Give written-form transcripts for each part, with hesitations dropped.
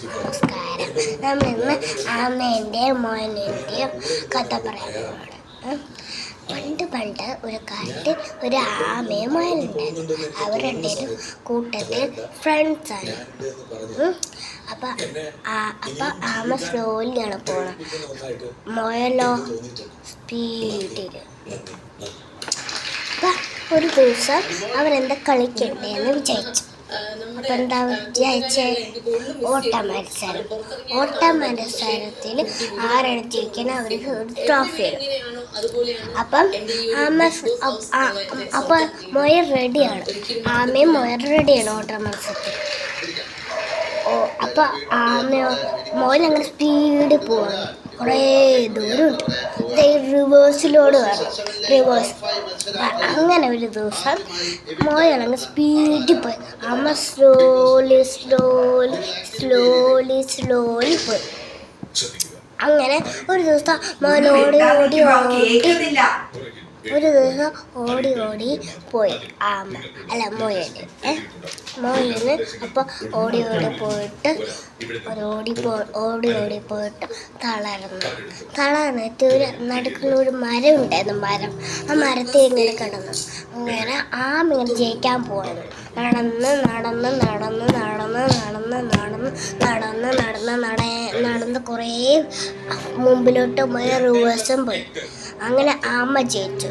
നമസ്കാരം. നമ്മളിന്ന് ആമേൻ്റെയും മോയൻ്റെയും കഥ പറയാനാണ്. പണ്ട് ഒരു കാട്ടിൽ ഒരു ആമയും മോയനുണ്ടായിരുന്നു. അവർ രണ്ടുപേരും കൂട്ടത്തിൽ ഫ്രണ്ട്സാണ്. അപ്പം ആമ സ്ലോലിയാണ് പോണത്, മോയലോ സ്പീഡിൽ. അപ്പം ഒരു ദിവസം അവരെന്താ കളിക്കണ്ടേന്ന് വിചാരിച്ചു. അപ്പം എന്താ വിചാരിച്ചേ? ഓട്ട മത്സരത്തിൽ ആരാണ് ജയിക്കുന്നത് അവർക്ക് ഒരു ട്രോഫി തരും. അപ്പം മൊയൽ റെഡിയാണ്, ആമയും മൊയൽ റെഡിയാണ് ഓട്ട മത്സരത്തിൽ. അപ്പം മൊയൽ അങ്ങനെ സ്പീഡിൽ പോവാണ്, കുറേ ദൂരമുണ്ട്. റിവേഴ്സിലോട് വേണം, അങ്ങനെ ഒരു ദിവസം മോയലങ്ങ് സ്പീഡിൽ പോയി, അമ്മ സ്ലോലി പോയി. അങ്ങനെ ഒരു ദിവസം മോൻ ഓടി പോയി മോയന്. അപ്പോൾ ഓടി പോയിട്ട് തളർന്നിട്ട് ഒരു നടുക്കുന്ന മരം ഉണ്ടായിരുന്നു. ആ മരത്തിൽ ഇങ്ങനെ കിടന്നു. അങ്ങനെ ഇങ്ങനെ ജയിക്കാൻ പോവാണ്. നടന്ന് കുറേ മുമ്പിലോട്ട് പോയ റിവേഴ്സും പോയി. അങ്ങനെ ആമ ജയിച്ചു.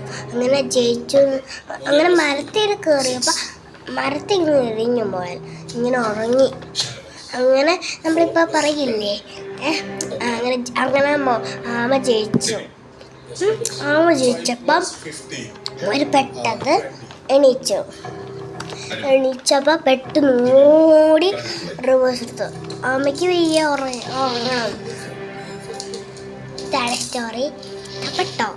അങ്ങനെ മരത്തിൽ കയറിയപ്പോൾ മരത്തിൽ ഇങ്ങനെ എറിഞ്ഞു പോയാൽ ഇങ്ങനെ ഉറങ്ങി. അങ്ങനെ നമ്മളിപ്പോൾ പറയില്ലേ, അങ്ങനെ ആമ ജയിച്ചപ്പം ഒരു പെട്ടെന്ന് എണീച്ചപ്പോൾ പെട്ടെന്ന് ഓടി റിവേഴ്സ് എടുത്തു. ആമയ്ക്ക് വയ്യ, ഉറങ്ങണം. ഇതാണ് സ്റ്റോറി. ഇഷ്ടപ്പെട്ടോ?